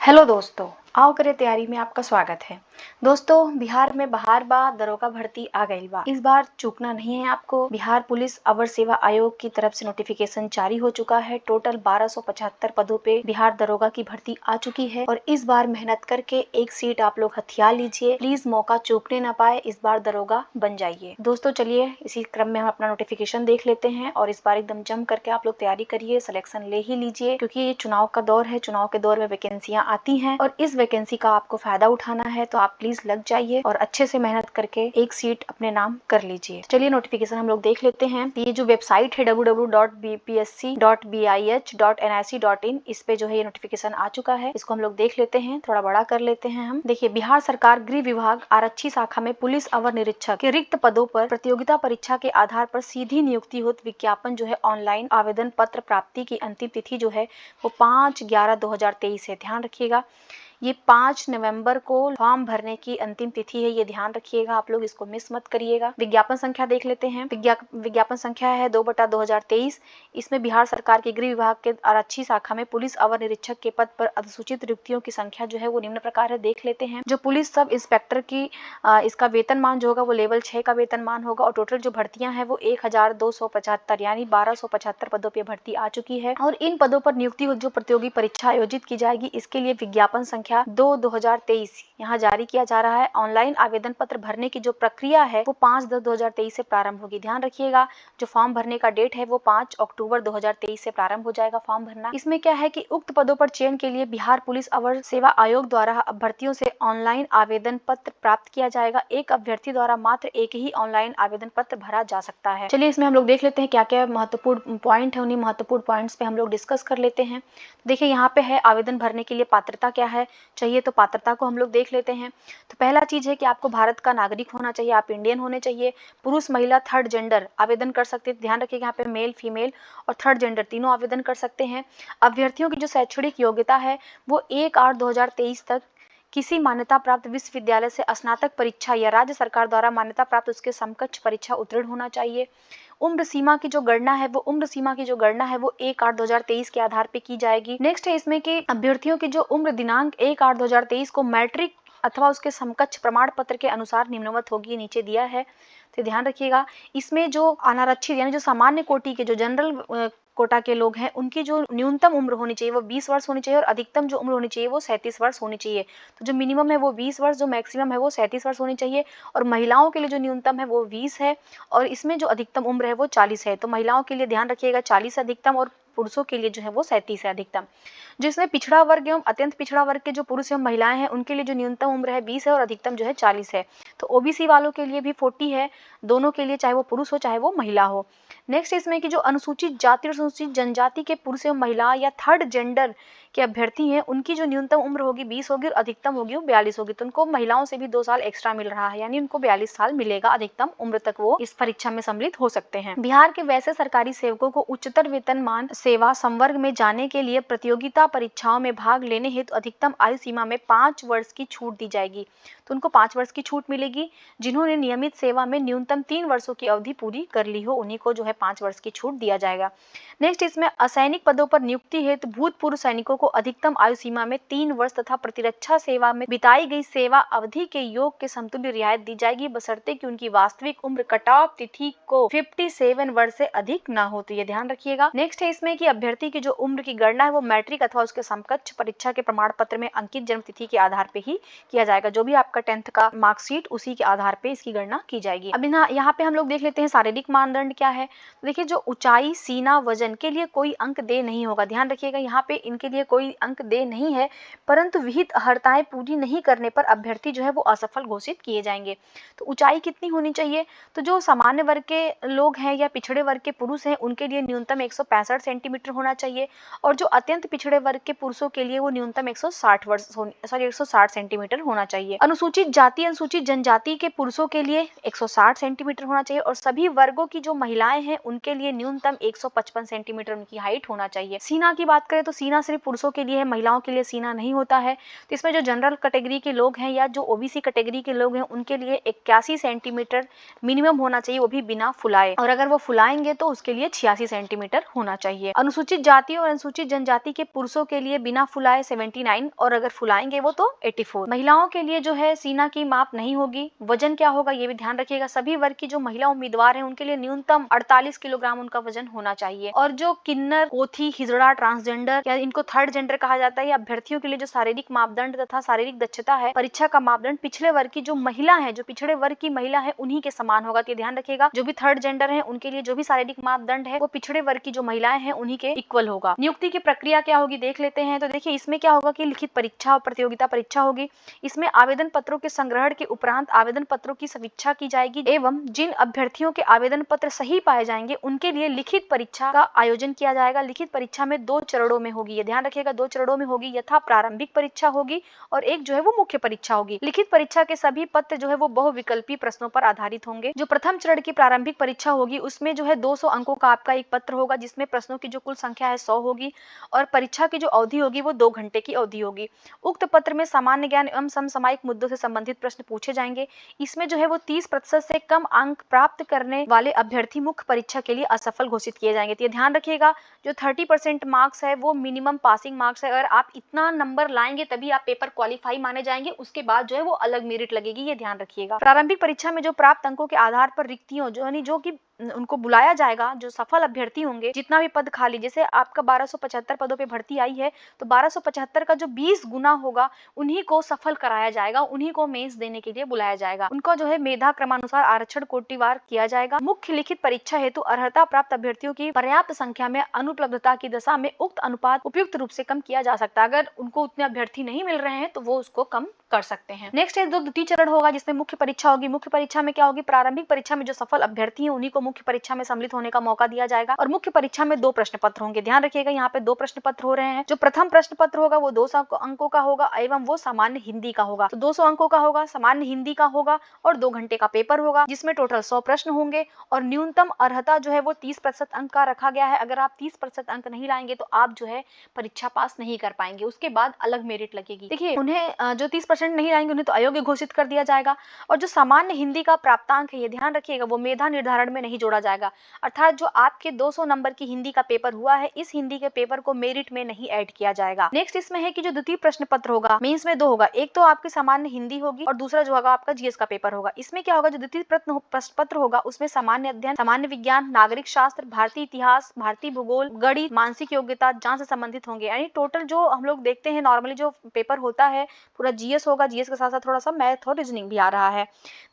Hello दोस्तों, आओ करे तैयारी में आपका स्वागत है। दोस्तों, बिहार में बहार बा दरोगा भर्ती आ गईल बा। इस बार चूकना नहीं है आपको। बिहार पुलिस अवर सेवा आयोग की तरफ से नोटिफिकेशन जारी हो चुका है। टोटल 1275 पदों पे बिहार दरोगा की भर्ती आ चुकी है और इस बार मेहनत करके एक सीट आप लोग हथियार लीजिए। प्लीज मौका चूकने ना पाए, इस बार दरोगा बन जाइए। दोस्तों चलिए इसी क्रम में हम अपना नोटिफिकेशन देख लेते हैं और इस बार एकदम जम करके आप लोग तैयारी करिए, सिलेक्शन ले ही लीजिए क्योंकि ये चुनाव का दौर है। चुनाव के दौर में वैकेंसियां आती हैं और इस वैकेंसी का आपको फायदा उठाना है, तो आप प्लीज लग जाइए और अच्छे से मेहनत करके एक सीट अपने नाम कर लीजिए। चलिए नोटिफिकेशन हम लोग देख लेते हैं। ये जो वेबसाइट है www.bpsc.bih.nic.in, इस पे जो है ये नोटिफिकेशन आ चुका है। इसको हम लोग देख लेते हैं, थोड़ा बड़ा कर लेते हैं हम। देखिए, बिहार सरकार गृह विभाग आरक्षी शाखा में पुलिस अवर निरीक्षक के रिक्त पदों पर प्रतियोगिता परीक्षा के आधार पर सीधी नियुक्ति हेतु विज्ञापन जो है ऑनलाइन आवेदन पत्र प्राप्ति की अंतिम तिथि जो है वो 5/11/2023 है। ध्यान रखिएगा, ये 5 नवंबर को फॉर्म भरने की अंतिम तिथि है, ये ध्यान रखिएगा, आप लोग इसको मिस मत करिएगा। विज्ञापन संख्या देख लेते हैं। विज्ञापन संख्या है 2/2023। इसमें बिहार सरकार के गृह विभाग के आरक्षी शाखा में पुलिस अवर निरीक्षक के पद पर अधिसूचित रिक्तियों की संख्या जो है वो निम्न प्रकार है, देख लेते हैं। जो पुलिस सब इंस्पेक्टर की इसका वेतनमान जो होगा वो लेवल 6 का वेतनमान होगा और टोटल जो भर्तियां हैं वो 1275 यानी 1275 पदों पर भर्ती आ चुकी है और इन पदों पर नियुक्ति जो प्रतियोगी परीक्षा आयोजित की जाएगी, इसके लिए विज्ञापन संख्या 2/2023 यहाँ जारी किया जा रहा है। ऑनलाइन आवेदन पत्र भरने की जो प्रक्रिया है वो 5/10/2023 से प्रारंभ होगी। ध्यान रखिएगा, जो फॉर्म भरने का डेट है वो 5 अक्टूबर 2023 से प्रारंभ हो जाएगा फॉर्म भरना। इसमें क्या है कि उक्त पदों पर चयन के लिए बिहार पुलिस अवर सेवा आयोग द्वारा अभ्यर्थियों से ऑनलाइन आवेदन पत्र प्राप्त किया जाएगा। एक अभ्यर्थी द्वारा मात्र एक ही ऑनलाइन आवेदन पत्र भरा जा सकता है। चलिए इसमें हम लोग देख लेते हैं क्या क्या महत्वपूर्ण पॉइंट है, उन्हीं महत्वपूर्ण पॉइंट्स पे हम लोग डिस्कस कर लेते हैं। देखिए, यहाँ पे है आवेदन भरने के लिए पात्रता क्या है चाहिए, तो पात्रता को हम लोग देख लेते हैं। तो पहला चीज है कि आपको भारत का नागरिक होना चाहिए, आप इंडियन होने चाहिए। पुरुष महिला थर्ड जेंडर आवेदन कर सकते हैं। ध्यान रखिएगा, यहाँ पे मेल फीमेल और थर्ड जेंडर तीनों आवेदन कर सकते हैं। अभ्यर्थियों की जो शैक्षणिक योग्यता है वो 1/8/2023 तक किसी मान्यता प्राप्त विश्वविद्यालय से स्नातक परीक्षा या राज्य सरकार द्वारा मान्यता प्राप्त उसके समकक्ष परीक्षा उत्तीर्ण होना चाहिए। उम्र सीमा की जो गणना है वो 1/8/2023 के आधार पे की जाएगी। नेक्स्ट है इसमें कि अभ्यर्थियों की जो उम्र दिनांक 1/8/2023 को मैट्रिक अथवा उसके समकक्ष प्रमाण पत्र के अनुसार निम्नवत होगी, नीचे दिया है, तो ध्यान रखिएगा। इसमें जो अनारक्षित यानी जो सामान्य कोटि के जो जनरल कोटा के लोग हैं उनकी जो न्यूनतम उम्र होनी चाहिए वो 20 वर्ष होनी चाहिए और अधिकतम जो उम्र होनी चाहिए वो 37 वर्ष होनी चाहिए। तो जो मिनिमम है वो 20 वर्ष, जो मैक्सिमम है वो 37 वर्ष होनी चाहिए और महिलाओं के लिए जो न्यूनतम है वो 20 है और इसमें जो अधिकतम उम्र है वो 40 है। तो महिलाओं के लिए ध्यान रखिएगा 40 अधिकतम और पुरुषों के लिए जो है वो 37 है अधिकतम। जिसमें पिछड़ा वर्ग एवं अत्यंत पिछड़ा वर्ग के जो पुरुष एवं महिलाएं हैं उनके लिए जो न्यूनतम उम्र है 20 है और अधिकतम जो है 40 है। तो ओबीसी वालों के लिए भी 40 है, दोनों के लिए, चाहे वो पुरुष हो चाहे वो महिला हो। नेक्स्ट इसमें कि जो अनुसूचित जाति और अनुसूचित जनजाति के पुरुष एवं महिला या थर्ड जेंडर के अभ्यर्थी हैं उनकी जो न्यूनतम उम्र होगी 20 होगी और अधिकतम होगी वो 42 होगी। तो उनको महिलाओं से भी 2 साल एक्स्ट्रा मिल रहा है, यानी उनको 42 साल मिलेगा अधिकतम उम्र तक वो इस परीक्षा में सम्मिलित हो सकते हैं। बिहार के वैसे सरकारी सेवकों को उच्चतर वेतनमान सेवा संवर्ग में जाने के लिए प्रतियोगिता परीक्षाओं में भाग लेने हेतु अधिकतम आयु सीमा में 5 वर्ष की छूट दी जाएगी। तो उनको 5 वर्ष की छूट मिलेगी। जिन्होंने नियमित सेवा में न्यूनतम 3 वर्षों की अवधि पूरी कर ली हो उन्हीं को जो है 5 वर्ष की छूट दिया जाएगा। नेक्स्ट इसमें असैनिक पदों पर नियुक्ति हेतु भूतपूर्व सैनिकों को अधिकतम आयु सीमा में 3 वर्ष तथा प्रतिरक्षा सेवा में बिताई गई सेवा अवधि के योग के समतुल्य रियायत दी जाएगी, बशर्ते कि उनकी वास्तविक उम्र कटाव तिथि को 57 वर्ष से अधिक न हो। तो ये ध्यान रखिएगा। नेक्स्ट है इसमें कि अभ्यर्थी की जो उम्र की गणना है वो मैट्रिक अथवा उसके समकक्ष परीक्षा के प्रमाण पत्र में अंकित जन्म तिथि के आधार पे ही किया जाएगा। जो भी आपका 10th का मार्कशीट उसी के आधार पे इसकी गणना की जाएगी। अब यहाँ पे हम लोग देख लेते हैं शारीरिक मानदंड क्या है। देखिए, जो ऊंचाई, सीना, वजन के लिए कोई अंक दे नहीं होगा। ध्यान रखिएगा, यहाँ पे इनके लिए कोई अंक दे नहीं है, परंतु विहित अर्हताएं पूरी नहीं करने पर अभ्यर्थी जो है वो असफल घोषित किए जाएंगे। तो ऊंचाई कितनी होनी चाहिए, तो जो सामान्य वर्ग के लोग हैं या पिछड़े वर्ग के पुरुष हैं उनके लिए न्यूनतम 165 सेंटीमीटर होना चाहिए और जो अत्यंत पिछड़े वर्ग के पुरुषों के लिए वो न्यूनतम 160 सेंटीमीटर होना चाहिए। अनुसूचित जाति, अनुसूचित जनजाति के पुरुषों के लिए 160 सेंटीमीटर होना चाहिए और सभी वर्गों की जो महिलाएं हैं उनके लिए न्यूनतम 155 सेंटीमीटर उनकी हाइट होना चाहिए। सीना की बात करें तो सीना सिर्फ पुरुषों के लिए है, महिलाओं के लिए सीना नहीं होता है। तो इसमें जो जनरल कैटेगरी के लोग हैं या जो ओबीसी कैटेगरी के लोग हैं उनके लिए 81 सेंटीमीटर मिनिमम होना चाहिए, वो भी बिना फुलाए, और अगर वो फुलाएंगे तो उसके लिए 86 सेंटीमीटर होना चाहिए। अनुसूचित जाति और अनुसूचित जनजाति के पुरुषों के लिए बिना फुलाए 79 और अगर फुलाएंगे वो तो 84। महिलाओं के लिए जो है सीना की माप नहीं होगी। वजन क्या होगा ये भी ध्यान रखिएगा। सभी वर्ग की जो महिला उम्मीदवार हैं उनके लिए न्यूनतम 48 किलोग्राम उनका वजन होना चाहिए। और जो किन्नर, पोथी, हिजड़ा, ट्रांसजेंडर या इनको थर्ड जेंडर कहा जाता है, अभ्यर्थियों के लिए जो शारीरिक मापदंड तथा शारीरिक दक्षता है, परीक्षा का मापदंड पिछड़े वर्ग की जो महिला है, जो पिछड़े वर्ग की महिला है उन्हीं के समान होगा। तो ध्यान रखिएगा जो भी थर्ड जेंडर है उनके लिए जो भी शारीरिक मापदंड है वो पिछड़े वर्ग की जो महिलाएं हैं उन्हीं के इक्वल होगा। नियुक्ति की प्रक्रिया क्या होगी देख लेते हैं। तो देखिए इसमें क्या होगा कि लिखित परीक्षा और प्रतियोगिता परीक्षा होगी। इसमें आवेदन पत्रों के संग्रहण के उपरांत आवेदन पत्रों की समीक्षा की जाएगी एवं जिन अभ्यर्थियों के आवेदन पत्र सही पाए जाएंगे उनके लिए लिखित परीक्षा का आयोजन किया जाएगा। लिखित परीक्षा में 2 चरणों में होगी, ये ध्यान रखिएगा 2 चरणों में होगी। यथा प्रारंभिक परीक्षा होगी और एक जो है वो मुख्य परीक्षा होगी। लिखित परीक्षा के सभी पत्र जो है वो बहुविकल्पी प्रश्नों पर आधारित होंगे। जो प्रथम चरण की प्रारंभिक परीक्षा होगी उसमें जो है 200 अंकों का आपका एक पत्र होगा जिसमें प्रश्नों की जो कुल संख्या है 100 होगी और परीक्षा की जो अवधि होगी वो 2 घंटे की अवधि होगी। उक्त पत्र में सामान्य ज्ञान एवं समसामयिक मुद्दों से संबंधित प्रश्न पूछे जाएंगे। इसमें जो है वो 30% से कम अंक प्राप्त करने वाले अभ्यर्थी मुख्य परीक्षा के लिए असफल घोषित किए जाएंगे। तो ये ध्यान रखिएगा जो 30% मार्क्स है वो मिनिमम पासिंग मार्क्स है। अगर आप इतना नंबर लाएंगे तभी आप पेपर क्वालिफाई माने जाएंगे, उसके बाद जो है वो अलग मेरिट लगेगी, ये ध्यान रखिएगा। प्रारंभिक परीक्षा में जो प्राप्त अंकों के आधार पर रिक्तियों जो कि उनको बुलाया जाएगा, जो सफल अभ्यर्थी होंगे, जितना भी पद खाली, जैसे आपका 1275 पदों पे भर्ती आई है तो 1275 का जो 20 गुना होगा उन्हीं को सफल कराया जाएगा, उन्हीं को मेंस देने के लिए बुलाया जाएगा। उनका जो है मेधा क्रमानुसार आरक्षण कोटिवार किया जाएगा। मुख्य लिखित परीक्षा हेतु अर्हता प्राप्त अभ्यर्थियों की पर्याप्त संख्या में अनुपलब्धता की दशा में उक्त अनुपात उपयुक्त रूप से कम किया जा सकता है। अगर उनको उतने अभ्यर्थी नहीं मिल रहे हैं तो वो उसको कम कर सकते हैं। नेक्स्ट है जो द्वितीय चरण होगा जिसमें मुख्य परीक्षा होगी। मुख्य परीक्षा में क्या होगी, प्रारंभिक परीक्षा में जो सफल अभ्यर्थी हैं उन्हीं को मुख्य परीक्षा में सम्मिलित होने का मौका दिया जाएगा और मुख्य परीक्षा में 2 प्रश्न पत्र होंगे। ध्यान रखिएगा यहाँ पे 2 प्रश्न पत्र हो रहे हैं। जो प्रथम प्रश्न पत्र होगा वो 200 अंकों का होगा एवं वो सामान्य हिंदी का होगा। तो 200 अंकों का होगा, सामान्य हिंदी का होगा और 2 घंटे का पेपर होगा जिसमें टोटल 100 प्रश्न होंगे और न्यूनतम अर्हता जो है वो 30% अंक का रखा गया है। अगर आप 30% अंक नहीं लाएंगे तो आप जो है परीक्षा पास नहीं कर पाएंगे, उसके बाद अलग मेरिट लगेगी। देखिए उन्हें जो 30% नहीं लाएंगे उन्हें तो अयोग्य घोषित कर दिया जाएगा। और जो सामान्य हिंदी का प्राप्तांक है ये ध्यान रखिएगा वो मेधा निर्धारण में नहीं जोड़ा जाएगा, अर्थात जो आपके 200 नंबर की हिंदी का पेपर हुआ है इस हिंदी के पेपर को मेरिट में नहीं ऐड किया जाएगा। नेक्स्ट इसमें है कि जो द्वितीय प्रश्न पत्र होगा मेंस में 2 होगा, एक तो आपकी सामान्य हिंदी होगी और दूसरा जो होगा आपका जीएस का पेपर होगा। इसमें क्या होगा, जो द्वितीय प्रश्न पत्र होगा उसमें सामान्य अध्ययन, सामान्य विज्ञान, नागरिक शास्त्र, भारतीय इतिहास, भारतीय भूगोल, गणित, मानसिक योग्यता, जांच से संबंधित होंगे। यानी टोटल जो हम लोग देखते हैं नॉर्मली जो पेपर होता है पूरा जीएस होगा, जीएस के साथ साथ थोड़ा सा मैथ और रीजनिंग भी आ रहा है।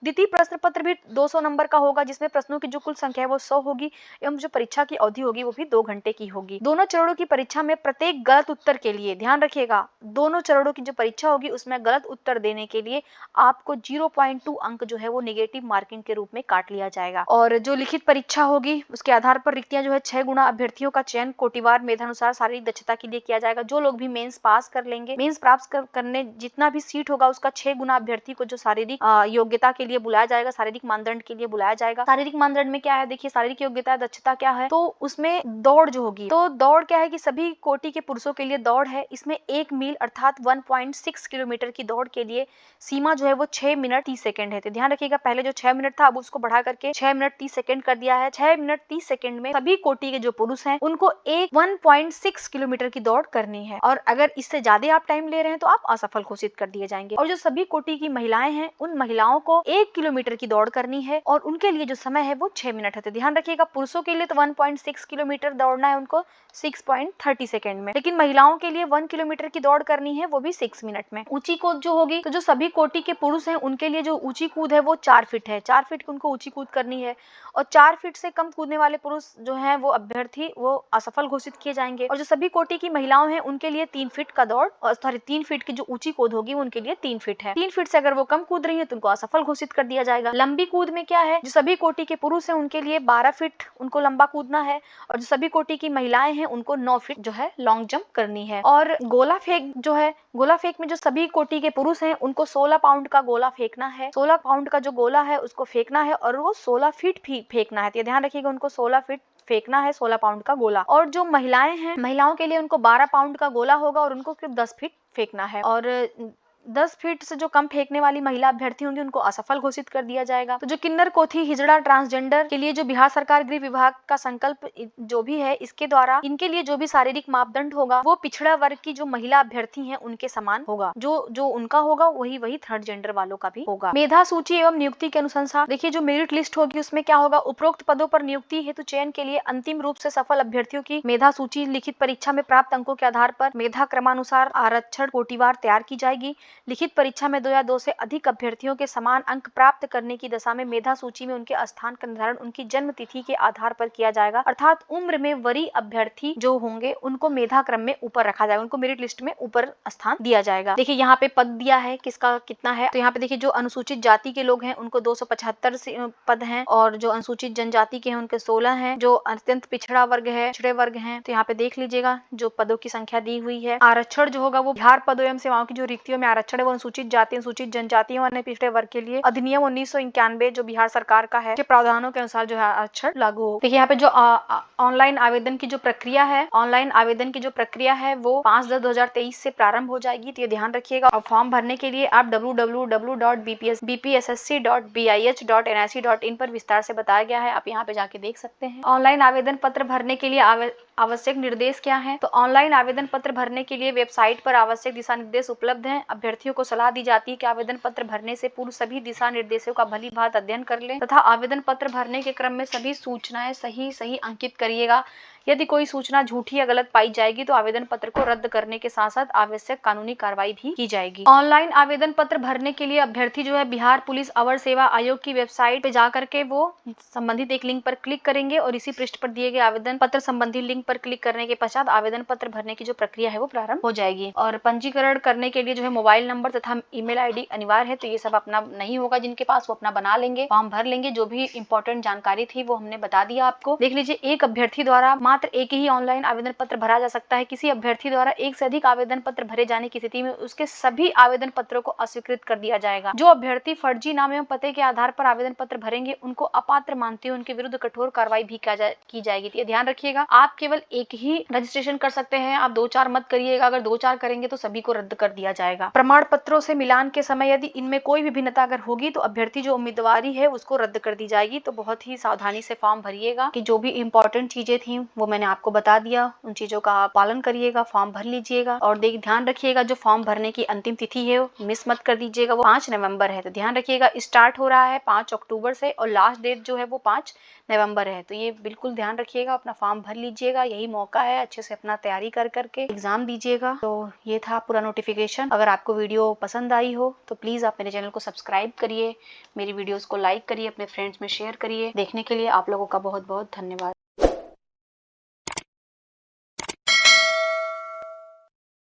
द्वितीय प्रश्न पत्र भी 200 नंबर का होगा जिसमें प्रश्नों की जो कुल संख्या है वो 100 होगी एवं जो परीक्षा की अवधि होगी वो भी 2 घंटे की होगी। दोनों चरणों की परीक्षा में प्रत्येक गलत उत्तर के लिए ध्यान रखिएगा, दोनों चरणों की जो परीक्षा होगी उसमें गलत उत्तर देने के लिए आपको 0.2 अंक जो है वो नेगेटिव मार्किंग के रूप में काट लिया जाएगा। और जो लिखित परीक्षा होगी उसके आधार पर रिक्तियां जो है 6 गुना अभ्यर्थियों का चयन कोटिवार मेधानुसार शारीरिक दक्षता के लिए किया जाएगा। जो लोग भी मेंस पास कर लेंगे, मेंस प्राप्त करने जितना भी सीट होगा उसका 6 गुना अभ्यर्थी को जो शारीरिक योग्यता के लिए बुलाया जाएगा, शारीरिक मानदंड के लिए बुलाया जाएगा। शारीरिक मानदंड में क्या है, देखिए शारीरिक योग्यता दक्षता क्या है, तो उसमें दौड़ जो होगी, तो दौड़ क्या है कि सभी कोटि के पुरुषों के लिए दौड़ है। इसमें 1 मील अर्थात 1.6 किलोमीटर की दौड़ के लिए सीमा जो है वो 6 मिनट 30 सेकंड है। तो ध्यान रखिएगा पहले जो 6 मिनट था अब उसको बढ़ा करके 6 मिनट 30 सेकंड कर दिया है। 6 मिनट 30 सेकंड में सभी कोटि के जो पुरुष हैं उनको 1.6 किलोमीटर की दौड़ करनी है और अगर इससे ज्यादा आप टाइम ले रहे हैं तो आप असफल घोषित कर दिए जाएंगे। और जो सभी कोटि की महिलाएं हैं उन महिलाओं को 1 किलोमीटर की दौड़ करनी है और उनके लिए जो समय है वो 6 मिनट है। तो ध्यान रखिएगा पुरुषों के लिए तो 1.6 किलोमीटर दौड़ना है उनको 6.30 सेकंड में, लेकिन महिलाओं के लिए 1 किलोमीटर की दौड़ करनी है वो भी 6 मिनट में। ऊंची कूद जो होगी तो जो सभी कोटि के पुरुष हैं उनके लिए जो ऊंची कूद है वो 4 फीट है, 4 फीट की उनको ऊंची कूद करनी है और 4 फीट से कम कूदने वाले पुरुष जो हैं वो अभ्यर्थी वो असफल घोषित किए जाएंगे। और जो सभी कोटि की महिलाओं हैं उनके लिए 3 फीट का दौड़ और 3 फीट की जो ऊंची कूद होगी उनके लिए 3 फीट है। 3 फीट से अगर वो कम कूद रही है तो उनको असफल घोषित कर दिया जाएगा। लंबी कूद में क्या है, जो सभी कोटि के पुरुष हैं उनके लिए 12 फीट उनको लंबा कूदना है और जो सभी कोटि की महिलाएं हैं उनको 9 फीट जो है लॉन्ग जंप करनी है। और गोला फेंक जो है, गोला फेंक में जो सभी कोटि के पुरुष हैं उनको 16 पाउंड का गोला फेंकना है। 16 पाउंड का जो गोला है उसको फेंकना है और वो 16 फीट फेंकना है। तो ध्यान रखिएगा उनको 16 फीट फेंकना है 16 पाउंड का गोला। और जो महिलाएं हैं, महिलाओं के लिए उनको 12 पाउंड का गोला होगा और उनको सिर्फ 10 फीट फेंकना है। और 10 फीट से जो कम फेंकने वाली महिला अभ्यर्थी होंगी उनको असफल घोषित कर दिया जाएगा। तो जो किन्नर, कोथी, हिजड़ा, ट्रांसजेंडर के लिए जो बिहार सरकार गृह विभाग का संकल्प जो भी है, इसके द्वारा इनके लिए जो भी शारीरिक मापदंड होगा वो पिछड़ा वर्ग की जो महिला अभ्यर्थी हैं उनके समान होगा। जो उनका होगा वही थर्ड जेंडर वालों का भी होगा। मेधा सूची एवं नियुक्ति के अनुसार देखिए, जो मेरिट लिस्ट होगी उसमें क्या होगा, उपरोक्त पदों पर नियुक्ति हेतु चयन के लिए अंतिम रूप से सफल अभ्यर्थियों की मेधा सूची लिखित परीक्षा में प्राप्त अंकों के आधार पर मेधा क्रमानुसार आरक्षण कोटिवार तैयार की जाएगी। लिखित परीक्षा में 2 या 2 से अधिक अभ्यर्थियों के समान अंक प्राप्त करने की दशा में मेधा सूची में उनके स्थान का निर्धारण उनकी जन्म तिथि के आधार पर किया जाएगा। अर्थात उम्र में वरीय अभ्यर्थी जो होंगे उनको मेधा क्रम में ऊपर रखा जाएगा, उनको मेरिट लिस्ट में ऊपर स्थान दिया जाएगा। देखिए यहाँ पे पद दिया है किसका कितना है, तो यहाँ पे देखिए जो अनुसूचित जाति के लोग हैं उनको 275 पद हैं, और जो अनुसूचित जनजाति के हैं उनके 16 हैं। जो अत्यंत पिछड़ा वर्ग है, पिछड़े वर्ग हैं, तो यहाँ पे देख लीजिएगा जो पदों की संख्या दी हुई है। आरक्षण जो होगा वो बिहार पदों एवं सेवाओं की जो रिक्तियों में आरक्षण है वो अनुसूचित जाति, अनुसूचित जनजातियों और पिछड़े वर्ग के लिए अधिनियम 1991 जो बिहार सरकार का है के प्रावधानों के अनुसार जो है आरक्षण लागू हो। देखिए यहाँ पे जो ऑनलाइन आवेदन की जो प्रक्रिया है, ऑनलाइन आवेदन की जो प्रक्रिया है वो 5/10/2023 से प्रारंभ हो जाएगी, तो ये ध्यान रखिएगा। और फॉर्म भरने के लिए आप www.bpssc.bih.nic.in पर विस्तार से बताया गया है, आप यहाँ पे जाके देख सकते हैं। ऑनलाइन आवेदन पत्र भरने के लिए आवश्यक निर्देश क्या है, तो ऑनलाइन आवेदन पत्र भरने के लिए वेबसाइट पर आवश्यक दिशा निर्देश उपलब्ध हैं। अभ्यर्थियों को सलाह दी जाती है कि आवेदन पत्र भरने से पूर्व सभी दिशा निर्देशों का भलीभांति अध्ययन कर लें तथा आवेदन पत्र भरने के क्रम में सभी सूचनाएं सही अंकित करिएगा। यदि कोई सूचना झूठी या गलत पाई जाएगी तो आवेदन पत्र को रद्द करने के साथ साथ आवश्यक कानूनी कार्रवाई भी की जाएगी। ऑनलाइन आवेदन पत्र भरने के लिए अभ्यर्थी जो है बिहार पुलिस अवर सेवा आयोग की वेबसाइट पे जाकर के वो संबंधित एक लिंक पर क्लिक करेंगे और इसी पृष्ठ पर दिए गए आवेदन पत्र संबंधी लिंक पर क्लिक करने के पश्चात आवेदन पत्र भरने की जो प्रक्रिया है वो प्रारंभ हो जाएगी। और पंजीकरण करने के लिए जो है मोबाइल नंबर तथा ईमेल आईडी अनिवार्य है, तो ये सब अपना नहीं होगा जिनके पास, वो अपना बना लेंगे, फॉर्म भर लेंगे। जो भी इंपॉर्टेंट जानकारी थी वो हमने बता दिया आपको। देख लीजिए, एक अभ्यर्थी द्वारा मात्र एक ही ऑनलाइन आवेदन पत्र भरा जा सकता है। किसी अभ्यर्थी द्वारा एक से अधिक आवेदन पत्र भरे जाने की स्थिति में उसके सभी आवेदन पत्रों को अस्वीकृत कर दिया जाएगा। जो अभ्यर्थी फर्जी नाम एवं पते के आधार पर आवेदन पत्र भरेंगे उनको अपात्र मानते हुए उनके विरुद्ध कठोर कार्रवाई भी की जाएगी। तो ये ध्यान रखिएगा, आप केवल एक ही रजिस्ट्रेशन कर सकते हैं, आप 2-4 मत करिएगा। अगर 2-4 करेंगे तो सभी को रद्द कर दिया जाएगा। प्रमाण पत्रों से मिलान के समय यदि इनमें कोई भी भिन्नता अगर होगी तो अभ्यर्थी जो उम्मीदवारी है उसको रद्द कर दी जाएगी। तो बहुत ही सावधानी से फॉर्म भरिएगा कि जो भी इंपॉर्टेंट चीजें थी वो मैंने आपको बता दिया, उन चीजों का आप पालन करिएगा, फॉर्म भर लीजिएगा। और ध्यान रखिएगा जो फॉर्म भरने की अंतिम तिथि है वो मिस मत कर दीजिएगा, वो 5 नवंबर है। तो ध्यान रखिएगा, स्टार्ट हो रहा है 5 अक्टूबर से और लास्ट डेट जो है वो 5 नवंबर है। तो ये बिल्कुल ध्यान रखिएगा, अपना फॉर्म भर लीजिएगा, यही मौका है, अच्छे से अपना तैयारी कर करके एग्जाम दीजिएगा। तो ये था पूरा नोटिफिकेशन। अगर आपको वीडियो पसंद आई हो तो प्लीज आप मेरे चैनल को सब्सक्राइब करिए, मेरी वीडियोस को लाइक करिए, अपने फ्रेंड्स में शेयर करिए। देखने के लिए आप लोगों का बहुत बहुत धन्यवाद।